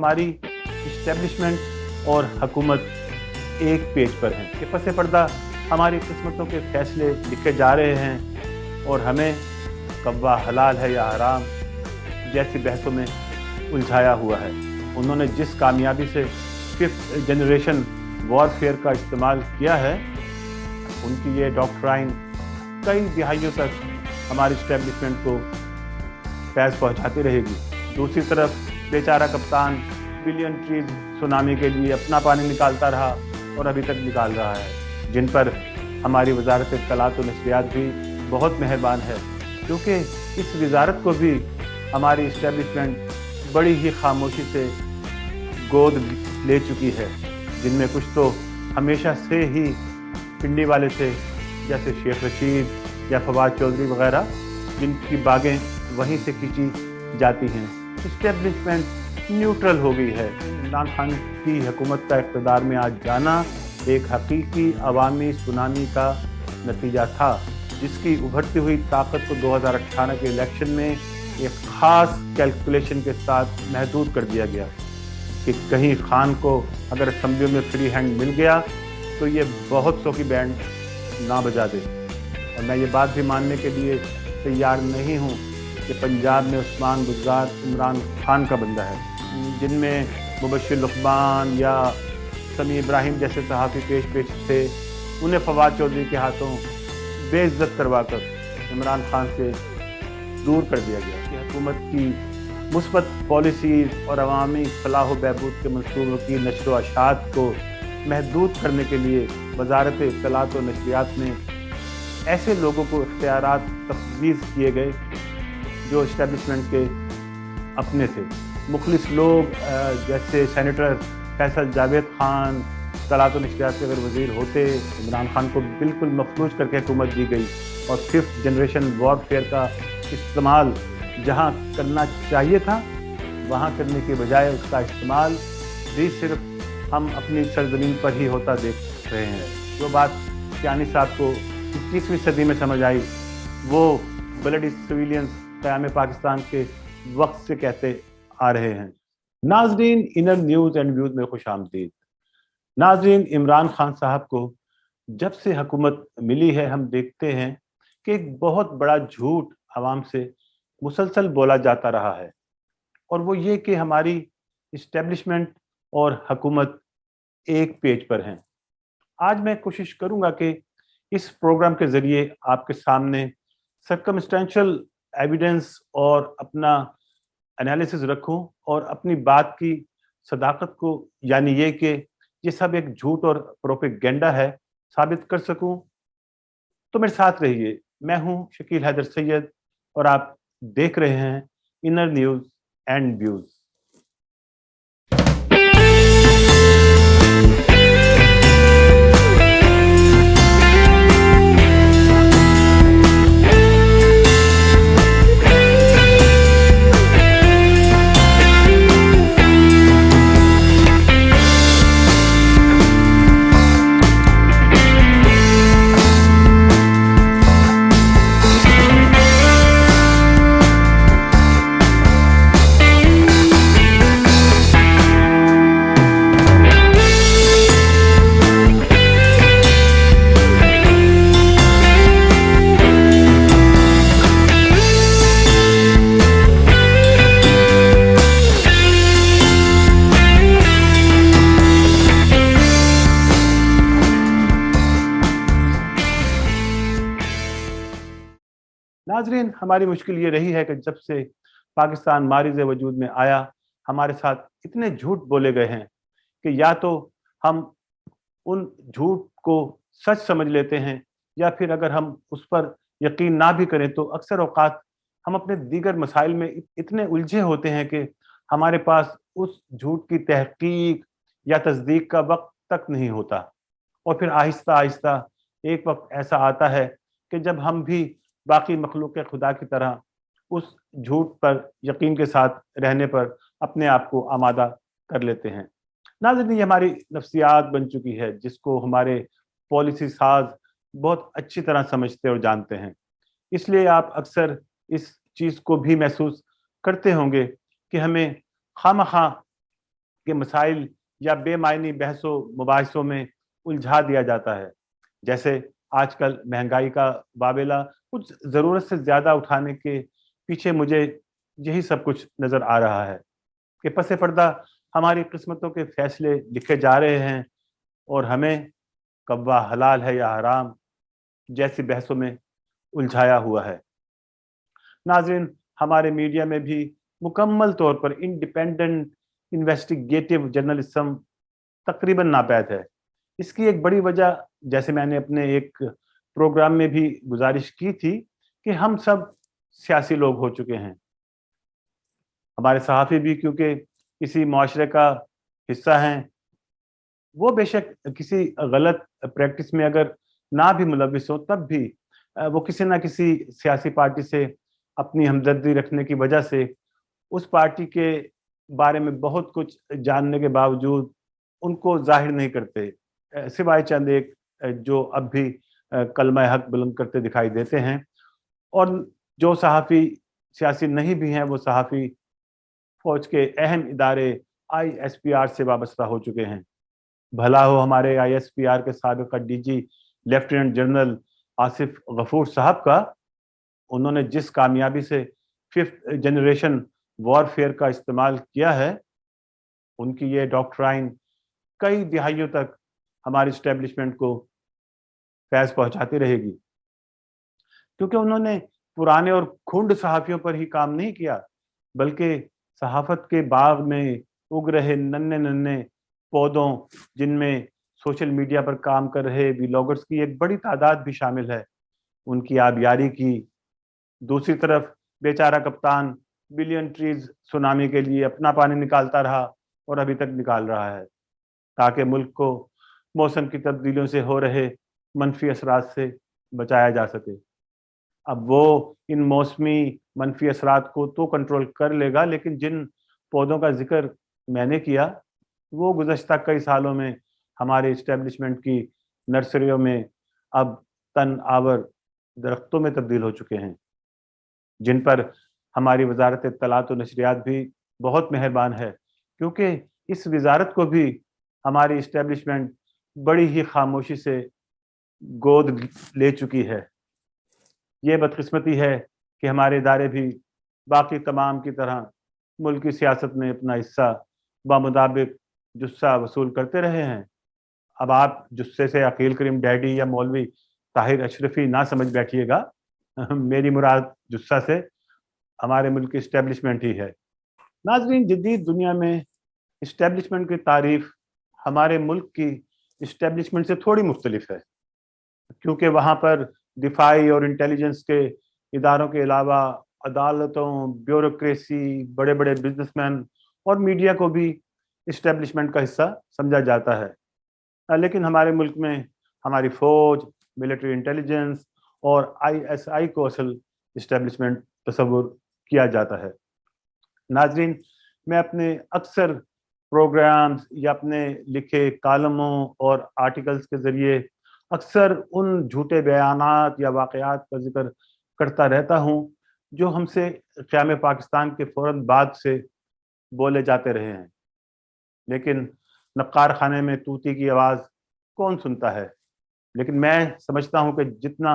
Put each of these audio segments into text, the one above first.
हमारी इस्टेब्लिशमेंट और हुकूमत एक पेज पर हैं कि पस पर्दा हमारी किस्मतों के फैसले लिखे जा रहे हैं और हमें कब्बा हलाल है या हराम जैसी बहसों में उलझाया हुआ है। उन्होंने जिस कामयाबी से 5th जनरेशन वॉरफेयर का इस्तेमाल किया है, उनकी ये डॉक्ट्राइन कई दिहाइयों तक हमारी इस्टेब्लिशमेंट को फैज़ पहुंचाती रहेगी। दूसरी तरफ बेचारा कप्तान बिलियन ट्रीज सुनामी के लिए अपना पानी निकालता रहा और अभी तक निकाल रहा है, जिन पर हमारी वजारत इत्तलात व नशरियात भी बहुत मेहरबान है, क्योंकि इस वजारत को भी हमारी इस्टेब्लिशमेंट बड़ी ही खामोशी से गोद ले चुकी है, जिनमें कुछ तो हमेशा से ही पिंडी वाले थे, जैसे शेख रशीद या फवाद चौधरी वगैरह, जिनकी बागें वहीं से खींची जाती हैं। इस्टेब्लिशमेंट न्यूट्रल हो गई है। इमरान खान की हुकूमत का इक़्तिदार में आज जाना एक हकीकी अवामी सुनामी का नतीजा था, जिसकी उभरती हुई ताकत को 2018 के इलेक्शन में एक ख़ास कैलकुलेशन के साथ महदूद कर दिया गया कि कहीं खान को अगर असम्बली में फ्री हैंड मिल गया तो ये बहुत सौ की बैंड ना बजा दे। और मैं ये बात भी मानने के लिए तैयार नहीं हूँ कि पंजाब में उस्मान बुज़दार इमरान खान का बंदा है, जिनमें मुबश्शिर लुक़मान या समी इब्राहिम जैसे सहाफ़ी पेश थे, उन्हें फवाद चौधरी के हाथों बेइज्जत करवाकर इमरान खान से दूर कर दिया गया कि हुकूमत की मुस्बत पॉलिसीज़ और अवामी फलाह बहबूद के मंसूबों की नशर व अशात को महदूद करने के लिए वजारत इत्तलात व नशरियात में ऐसे लोगों को इख्तियारात तफवीज़ किए गए जो इस्टेब्लिशमेंट के अपने थे। मुखलिस लोग जैसे सेनेटर फैसल जावेद खान इत्तलात व नशरियात के अगर वज़ीर होते, इमरान खान को बिल्कुल मफलूज करके हुकूमत दी गई और 5th जनरेशन वॉरफेयर का इस्तेमाल जहाँ करना चाहिए था वहाँ करने के बजाय उसका इस्तेमाल भी सिर्फ हम अपनी सरजमीन पर ही होता देख रहे हैं। जो बात कियानी साहब को 21वीं सदी में समझ आई, वो ब्लडी सिविलियंस क़याम पाकिस्तान के वक्त से कहते आ रहे हैं। नाज़रीन, इनर न्यूज़ एंड व्यूज़ में खुश आमदीद। नाज़रीन, इमरान खान साहब को जब से हुकूमत मिली है, हम देखते हैं कि एक बहुत बड़ा झूठ आवाम से मुसलसल बोला जाता रहा है, और वो ये कि हमारी इस्टेब्लिशमेंट और हुकूमत एक पेज पर हैं। आज मैं कोशिश करूंगा कि इस प्रोग्राम के ज़रिए आपके सामने सर्कमस्टेंशियल एविडेंस और अपना एनालिसिस रखूं और अपनी बात की सदाकत को, यानी ये कि ये सब एक झूठ और प्रोपेगेंडा है, साबित कर सकूं। तो मेरे साथ रहिए। मैं हूं शकील हैदर सैयद और आप देख रहे हैं इनर न्यूज़ एंड व्यूज़। नाज़रीन, हमारी मुश्किल ये रही है कि जब से पाकिस्तान मारिज़ वजूद में आया, हमारे साथ इतने झूठ बोले गए हैं कि या तो हम उन झूठ को सच समझ लेते हैं, या फिर अगर हम उस पर यकीन ना भी करें तो अक्सर औक़ात हम अपने दीगर मसाइल में इतने उलझे होते हैं कि हमारे पास उस झूठ की तहकीक या तस्दीक का वक्त तक नहीं होता। और फिर आहिस्ता आहिस्ता एक वक्त ऐसा आता है कि जब हम भी बाकी मखलूक खुदा की तरह उस झूठ पर यकीन के साथ रहने पर अपने आप को आमादा कर लेते हैं। नाज़रीन, ये हमारी नफ्सियात बन चुकी है, जिसको हमारे पॉलिसी साज बहुत अच्छी तरह समझते और जानते हैं। इसलिए आप अक्सर इस चीज़ को भी महसूस करते होंगे कि हमें खामखा के मसाइल या बेमायनी बहसों मुबाहिसों में उलझा दिया जाता है। जैसे आजकल महंगाई का वाबेला कुछ ज़रूरत से ज़्यादा उठाने के पीछे मुझे यही सब कुछ नज़र आ रहा है कि पस पर्दा हमारी किस्मतों के फैसले लिखे जा रहे हैं और हमें कब्वा हलाल है या हराम जैसी बहसों में उलझाया हुआ है। नाज़रीन, हमारे मीडिया में भी मुकम्मल तौर पर इंडिपेंडेंट इन्वेस्टिगेटिव जर्नलिज्म तकरीबन नापैद है। इसकी एक बड़ी वजह, जैसे मैंने अपने एक प्रोग्राम में भी गुजारिश की थी, कि हम सब सियासी लोग हो चुके हैं। हमारे सहाफ़ी भी क्योंकि किसी मुआशरे का हिस्सा हैं, वो बेशक किसी गलत प्रैक्टिस में अगर ना भी मुलविस हो, तब भी वो किसी ना किसी सियासी पार्टी से अपनी हमदर्दी रखने की वजह से उस पार्टी के बारे में बहुत कुछ जानने के बावजूद उनको जाहिर नहीं करते, सिवाय चंद एक जो अब भी कलमा हक बुलंद करते दिखाई देते हैं। और जो सहाफ़ी सियासी नहीं भी हैं, वो सहाफ़ी फौज के अहम इदारे ISPR से वाबस्ता हो चुके हैं। भला हो हमारे ISPR के साबिक़ DG lieutenant general Asif Ghafoor साहब का, उन्होंने जिस कामयाबी से 5th जनरेशन वॉरफेयर का इस्तेमाल किया है, उनकी ये डॉक्ट्राइन कई दिहाइयों तक हमारी इस्टेब्लिशमेंट को फैज़ पहुंचाती रहेगी, क्योंकि उन्होंने पुराने और खुंड सहाफ़ियों पर ही काम नहीं किया, बल्कि सहाफ़त के बाग में उग रहे नन्हे नन्हे पौधों, जिनमें सोशल मीडिया पर काम कर रहे व्लॉगर्स की एक बड़ी तादाद भी शामिल है, उनकी आबियारी की। दूसरी तरफ बेचारा कप्तान बिलियन ट्रीज सुनामी के लिए अपना पानी निकालता रहा और अभी तक निकाल रहा है, ताकि मुल्क को मौसम की तब्दीलियों से हो रहे मनफी असरात से बचाया जा सके। अब वो इन मौसमी मनफी असरात को तो कंट्रोल कर लेगा, लेकिन जिन पौधों का जिक्र मैंने किया, वो गुज़श्ता कई सालों में हमारे इस्टेब्लिशमेंट की नर्सरियों में अब तन आवर दरख्तों में तब्दील हो चुके हैं, जिन पर हमारी वजारत इत्तलात व नशरियात भी बहुत मेहरबान है, क्योंकि इस वजारत को भी हमारी इस्टेब्लिशमेंट बड़ी ही खामोशी से गोद ले चुकी है। ये बदकिस्मती है कि हमारे इदारे भी बाकी तमाम की तरह मुल्क की सियासत में अपना हिस्सा बामुताबिक जुस्सा वसूल करते रहे हैं। अब आप जुस्से से अकील करीम डैडी या मौलवी ताहिर अशरफी ना समझ बैठिएगा। मेरी मुराद जुस्सा से हमारे मुल्क की इस्टेब्लिशमेंट ही है। नाज़रीन, जदीद दुनिया में इस्टेब्लिशमेंट की तारीफ हमारे मुल्क की इस्टेब्लिशमेंट से थोड़ी मुख्तलिफ है, क्योंकि वहाँ पर दिफाई और इंटेलिजेंस के इदारों के अलावा अदालतों, ब्यूरोक्रेसी, बड़े बड़े बिजनेसमैन और मीडिया को भी इस्टेब्लिशमेंट का हिस्सा समझा जाता है। लेकिन हमारे मुल्क में हमारी फ़ौज, मिलिट्री इंटेलिजेंस और ISI को असल इस्टेब्लिशमेंट तस्वुर किया जाता है। नाजरीन, मैं अपने अक्सर प्रोग्राम्स या अपने लिखे कालमों और आर्टिकल्स के ज़रिए अक्सर उन झूठे बयानात या वाक़यात का जिक्र करता रहता हूँ जो हमसे क़याम पाकिस्तान के फ़ौरन बाद से बोले जाते रहे हैं, लेकिन नक्कार खाने में तूती की आवाज़ कौन सुनता है। लेकिन मैं समझता हूँ कि जितना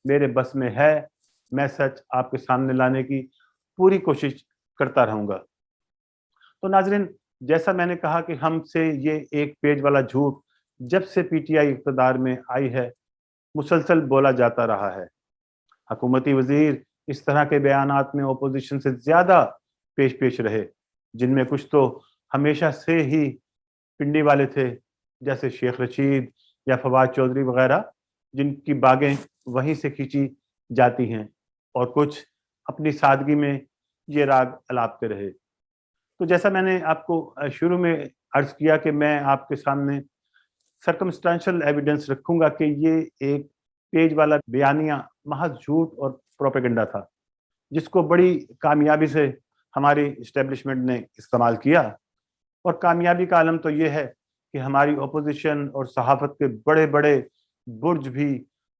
मेरे बस में है, मैं सच आपके सामने लाने की पूरी कोशिश करता रहूँगा। तो नाज़रीन, जैसा मैंने कहा कि हमसे ये एक पेज वाला झूठ जब से PTI इक़्तिदार में आई है मुसलसल बोला जाता रहा है। हुकूमती वज़ीर इस तरह के बयानात में अपोजिशन से ज़्यादा पेश रहे, जिनमें कुछ तो हमेशा से ही पिंडी वाले थे, जैसे शेख रशीद या फवाद चौधरी वगैरह, जिनकी बागें वहीं से खींची जाती हैं, और कुछ अपनी सादगी में ये राग अलापते रहे। तो जैसा मैंने आपको शुरू में अर्ज़ किया कि मैं आपके सामने सर्कमस्टेंशियल एविडेंस रखूंगा कि ये एक पेज वाला बयानिया महज झूठ और प्रोपेगेंडा था, जिसको बड़ी कामयाबी से हमारी इस्टेब्लिशमेंट ने इस्तेमाल किया। और कामयाबी का आलम तो ये है कि हमारी अपोजिशन और सहाफ़त के बड़े बड़े बुर्ज भी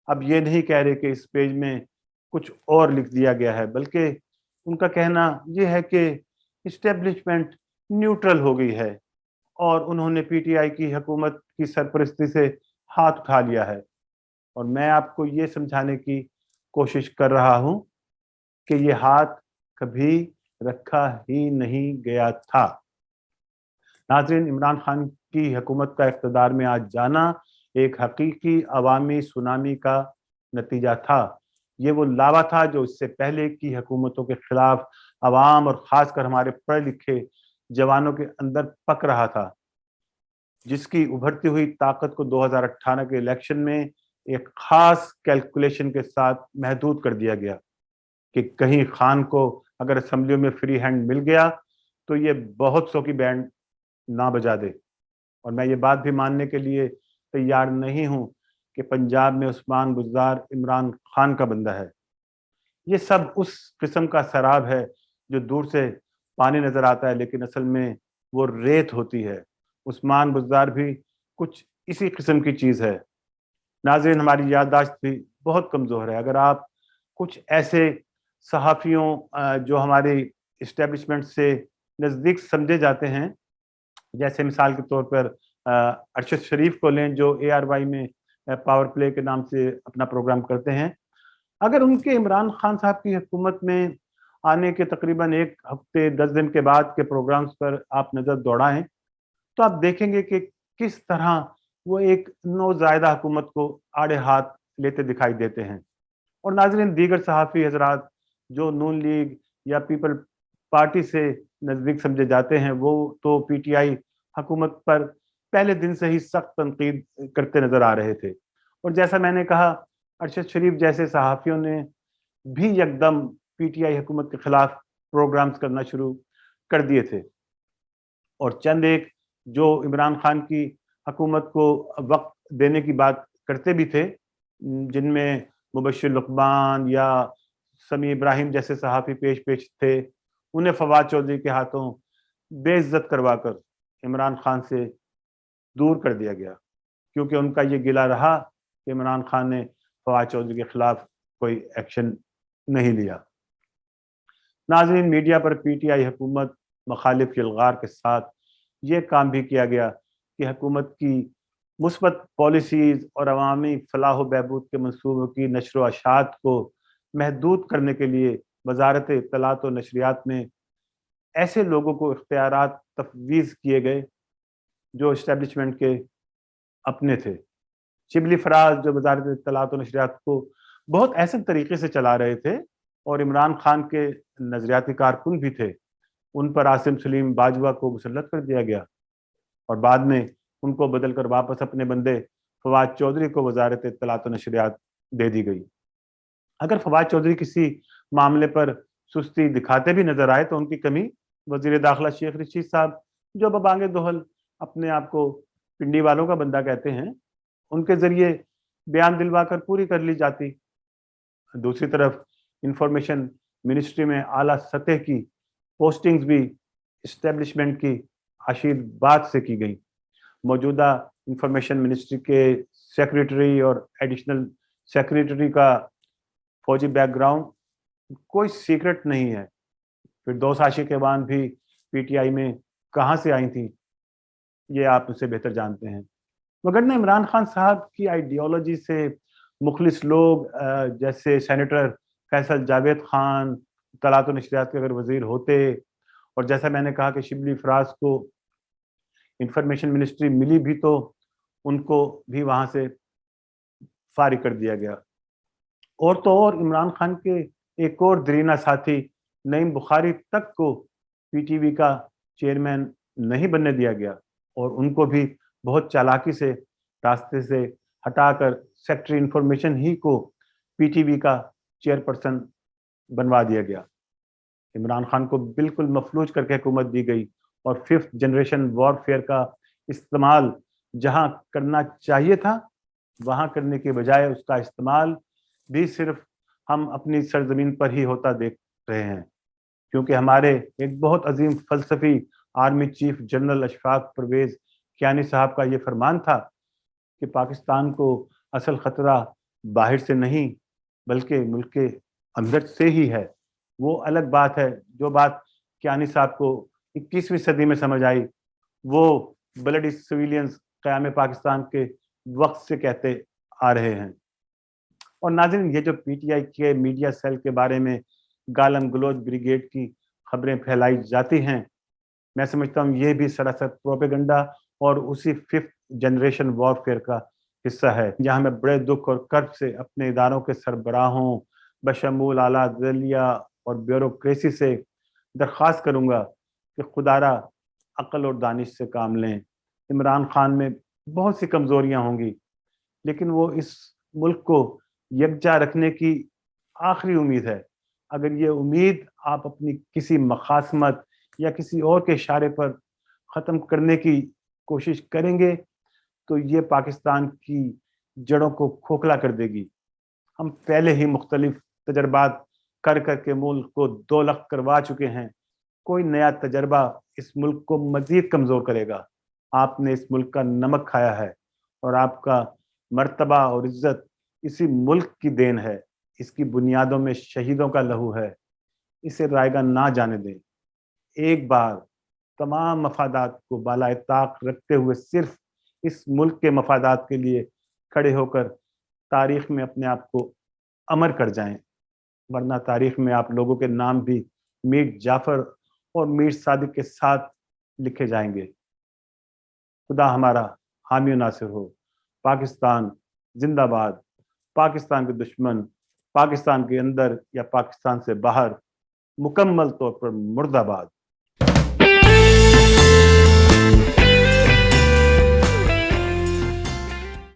अब ये नहीं कह रहे कि इस पेज में कुछ और लिख दिया गया है, बल्कि उनका कहना यह है कि इस्टेब्लिशमेंट न्यूट्रल हो गई है اور انہوں نے PTI کی حکومت کی سرپرستی سے ہاتھ اٹھا لیا ہے. اور میں آپ کو یہ سمجھانے کی کوشش کر رہا ہوں کہ یہ ہاتھ کبھی رکھا ہی نہیں گیا تھا. ناظرین، عمران خان کی حکومت کا اقتدار میں آج جانا ایک حقیقی عوامی سونامی کا نتیجہ تھا. یہ وہ لاوا تھا جو اس سے پہلے کی حکومتوں کے خلاف عوام اور خاص کر ہمارے پڑھے لکھے جوانوں کے اندر پک رہا تھا، جس کی ابھرتی ہوئی طاقت کو 2018 کے الیکشن میں ایک خاص کیلکولیشن کے ساتھ محدود کر دیا گیا کہ کہیں خان کو اگر اسمبلیوں میں فری ہینڈ مل گیا تو یہ بہت سو کی بینڈ نہ بجا دے. اور میں یہ بات بھی ماننے کے لیے تیار نہیں ہوں کہ پنجاب میں عثمان بزدار عمران خان کا بندہ ہے. یہ سب اس قسم کا سراب ہے جو دور سے پانی نظر آتا ہے لیکن اصل میں وہ ریت ہوتی ہے. عثمان بزدار بھی کچھ اسی قسم کی چیز ہے. ناظرین، ہماری یادداشت بھی بہت کمزور ہے. اگر آپ کچھ ایسے صحافیوں جو ہماری اسٹیبلشمنٹ سے نزدیک سمجھے جاتے ہیں، جیسے مثال کے طور پر ارشد شریف کو لیں جو ARY میں پاور پلے کے نام سے اپنا پروگرام کرتے ہیں، اگر ان کے عمران خان صاحب کی حکومت میں آنے کے تقریباً 1 ہفتے 10 دن کے بعد کے پروگرامز پر آپ نظر دوڑائیں تو آپ دیکھیں گے کہ کس طرح وہ ایک نوزائیدہ حکومت کو آڑے ہاتھ لیتے دکھائی دیتے ہیں. اور ناظرین، دیگر صحافی حضرات جو نون لیگ یا پیپل پارٹی سے نزدیک سمجھے جاتے ہیں، وہ تو PTI حکومت پر پہلے دن سے ہی سخت تنقید کرتے نظر آ رہے تھے. اور جیسا میں نے کہا، ارشد شریف جیسے صحافیوں نے بھی یکدم PTI حکومت کے خلاف پروگرامز کرنا شروع کر دیے تھے. اور چند ایک جو عمران خان کی حکومت کو وقت دینے کی بات کرتے بھی تھے، جن میں مبشر لقمان یا سمیع ابراہیم جیسے صحافی پیش تھے، انہیں فواد چودھری کے ہاتھوں بے عزت کروا کر عمران خان سے دور کر دیا گیا، کیونکہ ان کا یہ گلہ رہا کہ عمران خان نے فواد چودھری کے خلاف کوئی ایکشن نہیں لیا. ناظرین، میڈیا پر PTI حکومت مخالف یلغار کے ساتھ یہ کام بھی کیا گیا کہ حکومت کی مثبت پالیسیز اور عوامی فلاح و بہبود کے منصوبوں کی نشر و اشاعت کو محدود کرنے کے لیے وزارت اطلاعات و نشریات میں ایسے لوگوں کو اختیارات تفویض کیے گئے جو اسٹیبلشمنٹ کے اپنے تھے. شبلی فراز جو وزارت اطلاعات و نشریات کو بہت احسن طریقے سے چلا رہے تھے اور عمران خان کے نظریاتی کارکن بھی تھے، ان پر عاصم سلیم باجوہ کو مسلط کر دیا گیا اور بعد میں ان کو بدل کر واپس اپنے بندے فواد چودھری کو وزارت اطلاعات و نشریات دے دی گئی. اگر فواد چودھری کسی معاملے پر سستی دکھاتے بھی نظر آئے تو ان کی کمی وزیر داخلہ شیخ رشید صاحب، جو ببانگ دہل اپنے آپ کو پنڈی والوں کا بندہ کہتے ہیں، ان کے ذریعے بیان دلوا کر پوری کر لی جاتی. دوسری طرف انفارمیشن منسٹری میں اعلیٰ سطح کی پوسٹنگز بھی اسٹیبلشمنٹ کی آشیرواد سے کی گئی. موجودہ انفارمیشن منسٹری کے سیکریٹری اور ایڈیشنل سیکریٹری کا فوجی بیک گراؤنڈ کوئی سیکرٹ نہیں ہے. پھر 2 عاشق ایوان بھی PTI میں کہاں سے آئی تھیں، یہ آپ مجھ سے بہتر جانتے ہیں. مگر نہ عمران خان صاحب کی آئیڈیالوجی سے مخلص لوگ جیسے سینیٹر فیصل جاوید خان اطلاعات و نشریات کے اگر وزیر ہوتے، اور جیسا میں نے کہا کہ شبلی فراز کو انفارمیشن منسٹری ملی بھی تو ان کو بھی وہاں سے فارغ کر دیا گیا. اور تو اور عمران خان کے ایک اور درینہ ساتھی نعیم بخاری تک کو PTV کا چیئرمین نہیں بننے دیا گیا اور ان کو بھی بہت چالاکی سے راستے سے ہٹا کر سیکٹری انفارمیشن ہی کو PTV کا چیئرپرسن بنوا دیا گیا. عمران خان کو بالکل مفلوج کر کے حکومت دی گئی اور 5th جنریشن وار فیئر کا استعمال جہاں کرنا چاہیے تھا وہاں کرنے کے بجائے اس کا استعمال بھی صرف ہم اپنی سرزمین پر ہی ہوتا دیکھ رہے ہیں، کیونکہ ہمارے ایک بہت عظیم فلسفی army chief general Ashfaq Pervez Kayani صاحب کا یہ فرمان تھا کہ پاکستان کو اصل خطرہ باہر سے نہیں بلکہ ملک کے اندر سے ہی ہے. وہ الگ بات ہے، جو بات کیانی صاحب کو 21ویں صدی میں سمجھ آئی وہ ब्लडी सिविलियंस क़याम पाकिस्तान के वक्त से कहते आ रहे हैं। और नाज़रीन, ये जो पीटीआई के मीडिया सेल के बारे में गालम गलोच ब्रिगेड की खबरें फैलाई जाती हैं, मैं समझता हूँ ये भी सरासर प्रोपेगेंडा और उसी फिफ्थ जनरेशन वॉरफेयर का हिस्सा है, जहाँ मैं बड़े दुख और कर्ब से अपने इदारों के सरबराहों बशमूल आला अदलिया और ब्यूरोक्रेसी से दरख्वास्त करूँगा कि खुदारा अक्ल और दानिश से काम लें। इमरान खान में बहुत सी कमज़ोरियाँ होंगी, लेकिन वो इस मुल्क को यकजा रखने की आखिरी उम्मीद है। अगर ये उम्मीद आप अपनी किसी मखासमत या किसी और के इशारे पर ख़त्म करने की कोशिश करेंगे तो ये पाकिस्तान की जड़ों को खोखला कर देगी। हम पहले ही मुख्तलिफ तजर्बात कर करके मुल्क को दो लख करवा चुके हैं। कोई नया तजर्बा इस मुल्क को मजीद कमज़ोर करेगा। आपने इस मुल्क का नमक खाया है और आपका मर्तबा और इज्जत इसी मुल्क की देन है। इसकी बुनियादों में शहीदों का लहू है। इसे रायगा ना जाने दें। एक बार तमाम मफादात को बालाए ताक रखते हुए सिर्फ इस मुल्क के मफादात के लिए खड़े होकर तारीख में अपने आप को अमर कर जाएं, वरना तारीख में आप लोगों के नाम भी मीर जाफर और मीर सादिक के साथ लिखे जाएंगे। खुदा हमारा हामी नासिर हो। पाकिस्तान जिंदाबाद। पाकिस्तान के दुश्मन पाकिस्तान के अंदर या पाकिस्तान से बाहर मुकम्मल तौर पर मुर्दाबाद।